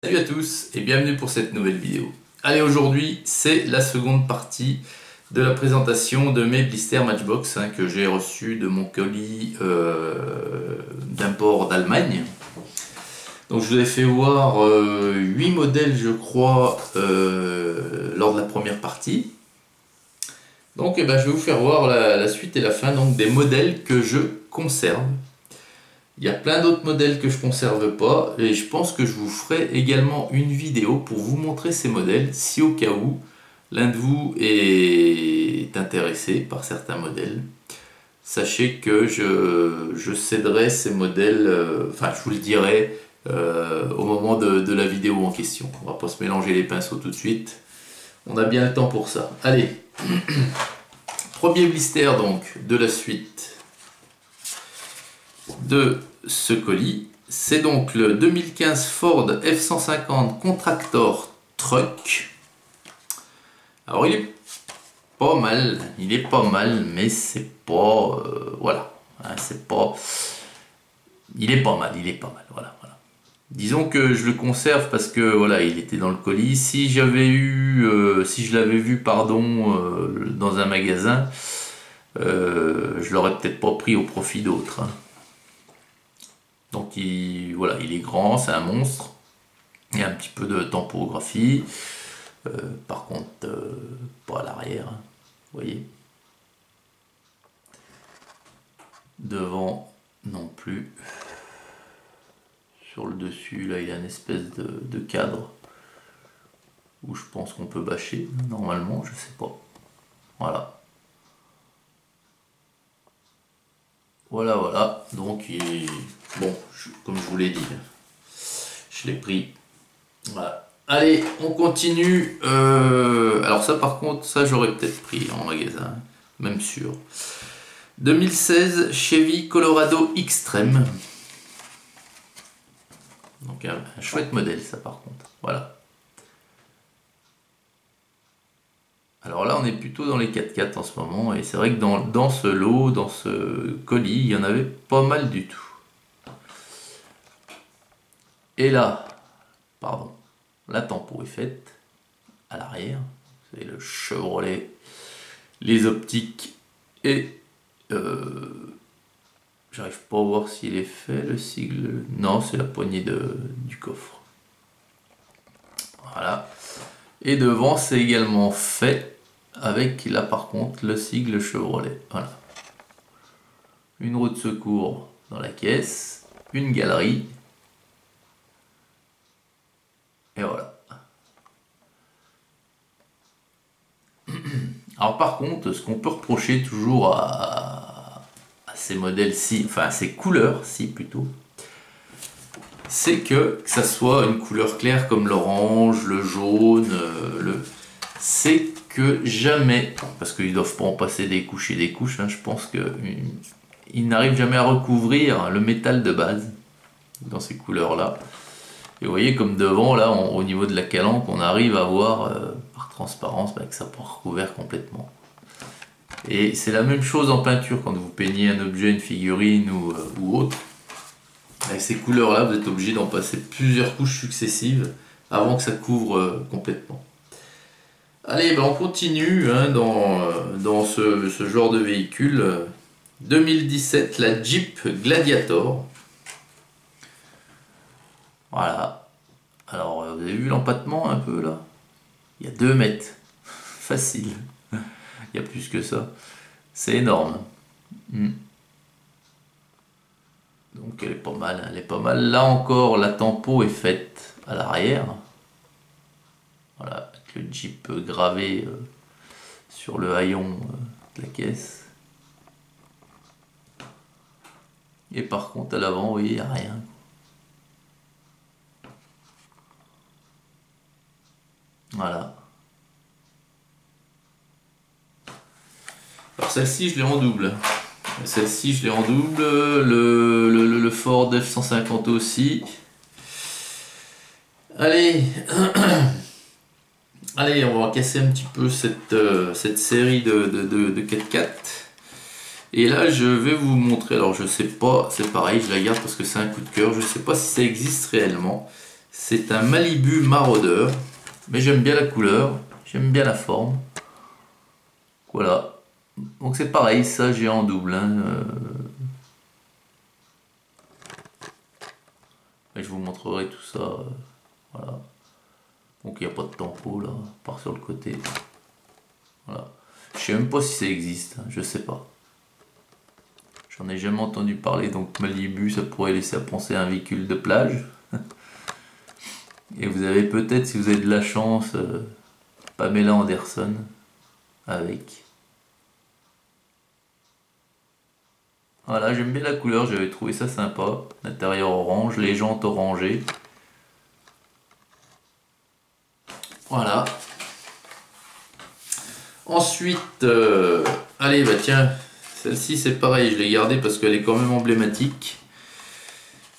Salut à tous et bienvenue pour cette nouvelle vidéo. Allez, aujourd'hui c'est la seconde partie de la présentation de mes blisters Matchbox que j'ai reçus de mon colis d'import d'Allemagne. Donc je vous ai fait voir 8 modèles je crois lors de la première partie. Donc je vais vous faire voir la suite et la fin donc, des modèles que je conserve. Il y a plein d'autres modèles que je ne conserve pas et je pense que je vous ferai également une vidéo pour vous montrer ces modèles si au cas où l'un de vous est intéressé par certains modèles. Sachez que je céderai ces modèles, enfin je vous le dirai au moment de la vidéo en question. On va pas se mélanger les pinceaux tout de suite. On a bien le temps pour ça. Allez, premier blister donc de la suite de ce colis, c'est donc le 2015 Ford F-150 Contractor Truck. Alors il est pas mal, mais c'est pas voilà, hein, c'est pas, il est pas mal, voilà. Disons que je le conserve parce que voilà, il était dans le colis. Si j'avais eu, si je l'avais vu, pardon, dans un magasin, je l'aurais peut-être pas pris au profit d'autres. Hein. Donc voilà, il est grand, c'est un monstre. Il y a un petit peu de tempographie. Par contre, pas à l'arrière. Hein, vous voyez. Devant non plus. Sur le dessus, là, il y a une espèce de cadre où je pense qu'on peut bâcher. Normalement, je sais pas. Voilà. Voilà. Donc, bon, comme je vous l'ai dit, je l'ai pris. Voilà. Allez, on continue. Alors ça, par contre, ça, j'aurais peut-être pris en magasin, même sûr. 2016 Chevy Colorado Extreme. Donc, un chouette modèle, ça, par contre. Voilà. Alors là, on est plutôt dans les 4x4 en ce moment, et c'est vrai que dans ce lot, dans ce colis, il y en avait pas mal du tout. Et là, pardon, la tempo est faite à l'arrière, c'est le Chevrolet, les optiques, et j'arrive pas à voir s'il est fait, le sigle, non, c'est la poignée du coffre. Voilà. Et devant, c'est également fait avec là par contre le sigle Chevrolet. Voilà. Une roue de secours dans la caisse, une galerie. Et voilà. Alors par contre, ce qu'on peut reprocher toujours à ces modèles-ci, enfin à ces couleurs-ci plutôt, c'est que ça soit une couleur claire comme l'orange, le jaune, c'est que jamais, parce qu'ils doivent pas en passer des couches et des couches, hein, je pense qu'ils n'arrivent jamais à recouvrir le métal de base dans ces couleurs-là. Et vous voyez comme devant, là, au niveau de la calandre, on arrive à voir par transparence que ça peut recouvrir complètement. Et c'est la même chose en peinture quand vous peignez un objet, une figurine ou autre. Avec ces couleurs-là, vous êtes obligé d'en passer plusieurs couches successives avant que ça couvre complètement. Allez, on continue hein, dans ce genre de véhicule. 2017, la Jeep Gladiator. Voilà. Alors, vous avez vu l'empattement un peu là? Il y a 2 mètres. Facile. Il y a plus que ça. C'est énorme. Donc elle est pas mal, elle est pas mal. Là encore, la tempo est faite à l'arrière. Voilà, avec le Jeep gravé sur le haillon de la caisse. Et par contre, à l'avant, vous voyez, il n'y a rien. Voilà. Alors celle-ci, je l'ai en double. Celle-ci, je l'ai en double. Le Ford F-150 aussi. Allez. Allez, on va casser un petit peu cette série de 4x4. Et là, je vais vous montrer. Alors, je sais pas, c'est pareil, je la garde parce que c'est un coup de cœur. Je sais pas si ça existe réellement. C'est un Malibu Maraudeur, mais j'aime bien la couleur, j'aime bien la forme. Voilà. Donc c'est pareil, ça j'ai en double. Hein. Et je vous montrerai tout ça. Voilà. Donc il n'y a pas de tempo là, à part sur le côté. Voilà. Je sais même pas si ça existe, hein, je sais pas. J'en ai jamais entendu parler, donc Malibu, ça pourrait laisser à penser à un véhicule de plage. Et vous avez peut-être, si vous avez de la chance, Pamela Anderson avec. Voilà, j'aime bien la couleur, j'avais trouvé ça sympa. L'intérieur orange, les jantes orangées. Voilà. Ensuite, allez, bah tiens, celle-ci c'est pareil, je l'ai gardée parce qu'elle est quand même emblématique.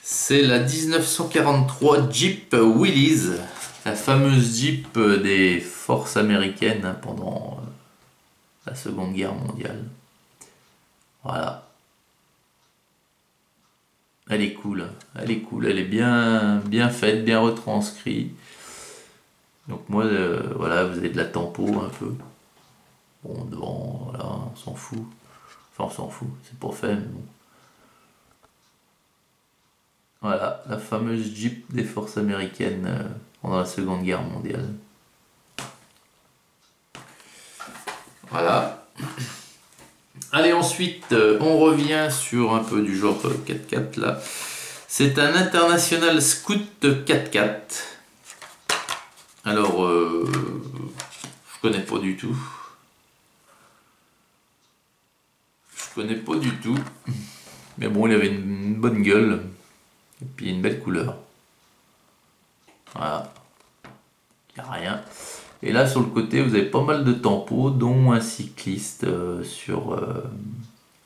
C'est la 1943 Jeep Willys, la fameuse Jeep des forces américaines hein, pendant la Seconde Guerre mondiale. Voilà. Elle est cool, elle est cool, elle est bien faite, bien retranscrite. Donc moi, voilà, vous avez de la tempo un peu. Bon, devant, voilà, on s'en fout. Enfin, on s'en fout, c'est pas fait, mais bon. Voilà, la fameuse Jeep des forces américaines pendant la Seconde Guerre mondiale. Voilà. Allez, ensuite, on revient sur un peu du genre 4x4 là. C'est un International Scout 4x4. Alors, je connais pas du tout. Je connais pas du tout. Mais bon, il avait une bonne gueule. Et puis une belle couleur. Voilà. Il n'y a rien. Et là, sur le côté, vous avez pas mal de tempos, dont un cycliste sur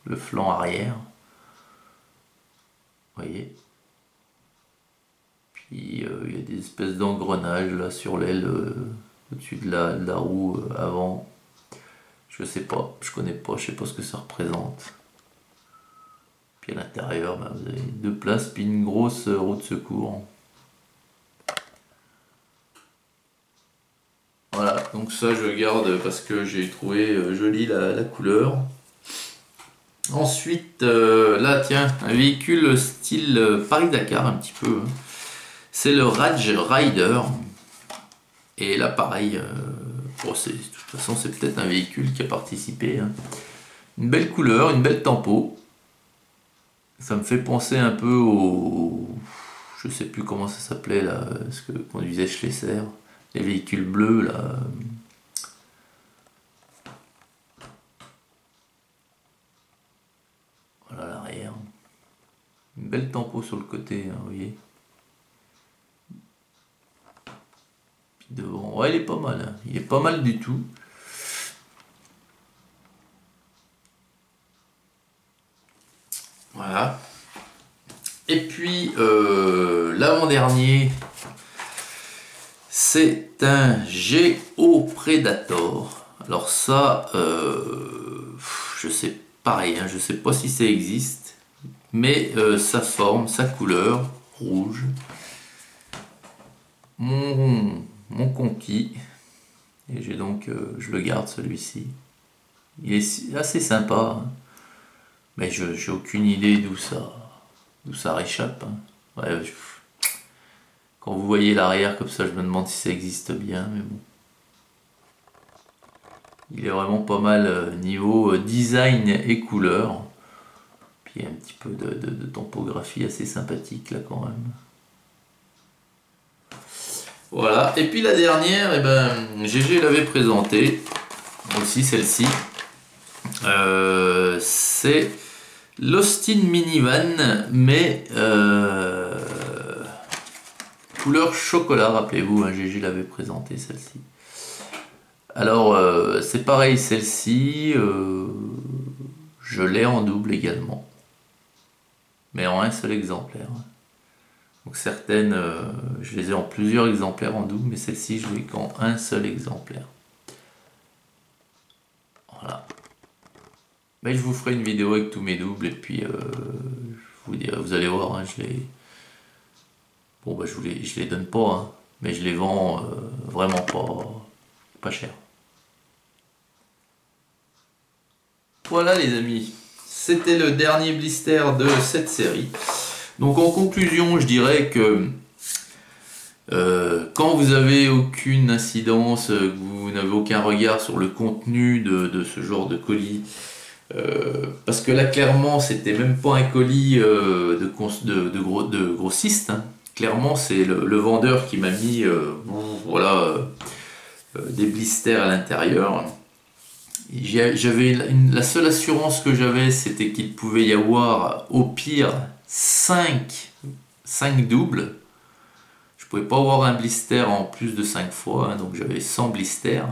le flanc arrière. Vous voyez. Puis il y a des espèces d'engrenages là sur l'aile au-dessus de la roue avant. Je sais pas, je connais pas, je sais pas ce que ça représente. Puis à l'intérieur, ben, vous avez deux places, puis une grosse roue de secours. Voilà, donc ça je garde parce que j'ai trouvé jolie la couleur. Ensuite, là tiens, un véhicule style Paris-Dakar un petit peu. C'est le Raj Rider. Et là pareil, bon, de toute façon c'est peut-être un véhicule qui a participé. Hein. Une belle couleur, une belle tempo. Ça me fait penser un peu au... Je sais plus comment ça s'appelait là, ce que conduisait Schlesser. Les véhicules bleus là. Voilà l'arrière. Une belle tempo sur le côté, hein, vous voyez. Puis devant, ouais, il est pas mal. Hein. Il est pas mal du tout. Voilà. Et puis l'avant-dernier, c'est un Geo Predator. Alors ça, je sais pareil, hein, je sais pas si ça existe, mais sa forme, sa couleur, rouge. Mon conquis, et j'ai donc, je le garde celui-ci. Il est assez sympa, hein, mais j'ai aucune idée d'où ça réchappe. Hein. Ouais, quand vous voyez l'arrière comme ça, je me demande si ça existe bien, mais bon. Il est vraiment pas mal niveau design et couleur. Puis il y a un petit peu de topographie assez sympathique là quand même. Voilà, et puis la dernière, eh ben, GG l'avait présentée, aussi celle-ci. C'est l'Austin Minivan, mais couleur chocolat, rappelez-vous, hein, GG l'avait présentée celle-ci. Alors, c'est pareil, celle-ci, je l'ai en double également, mais en un seul exemplaire. Donc certaines, je les ai en plusieurs exemplaires en double, mais celle-ci, je l'ai qu'en un seul exemplaire. Voilà. Mais je vous ferai une vidéo avec tous mes doubles, et puis je vous dirai, vous allez voir, hein, Bon, bah, je les donne pas, hein, mais je les vends vraiment pas cher. Voilà les amis, c'était le dernier blister de cette série. Donc en conclusion, je dirais que quand vous avez aucune incidence, que vous n'avez aucun regard sur le contenu de ce genre de colis, parce que là clairement c'était même pas un colis de grossiste, hein. Clairement c'est le vendeur qui m'a mis voilà, des blisters à l'intérieur. La seule assurance que j'avais, c'était qu'il pouvait y avoir au pire 5 doubles. Je pouvais pas avoir un blister en plus de 5 fois, hein, donc j'avais 100 blisters.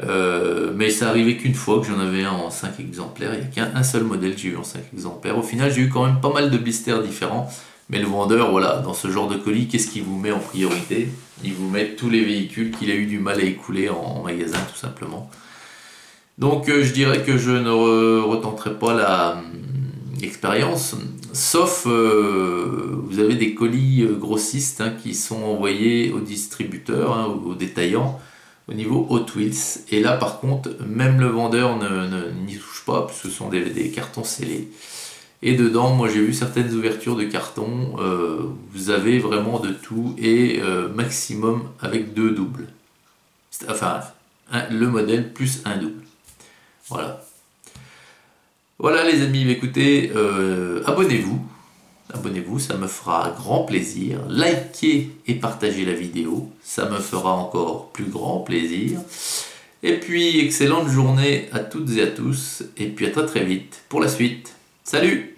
Mais ça arrivait qu'une fois que j'en avais un en 5 exemplaires. Il n'y a qu'un seul modèle que j'ai eu en 5 exemplaires. Au final, j'ai eu quand même pas mal de blisters différents. Mais le vendeur, voilà, dans ce genre de colis, qu'est-ce qu'il vous met en priorité? Il vous met tous les véhicules qu'il a eu du mal à écouler en magasin, tout simplement. Donc je dirais que je ne retenterai pas l'expérience, sauf vous avez des colis grossistes, hein, qui sont envoyés aux distributeurs, hein, aux détaillants au niveau Hot Wheels. Et là par contre, même le vendeur n'y touche pas, puisque ce sont des cartons scellés. Et dedans, moi j'ai vu certaines ouvertures de cartons, vous avez vraiment de tout, et maximum avec 2 doubles. Enfin, le modèle plus un double. Voilà. Voilà les amis, écoutez, abonnez-vous, ça me fera grand plaisir. Likez et partagez la vidéo, ça me fera encore plus grand plaisir. Et puis, excellente journée à toutes et à tous, et puis à très très vite pour la suite. Salut!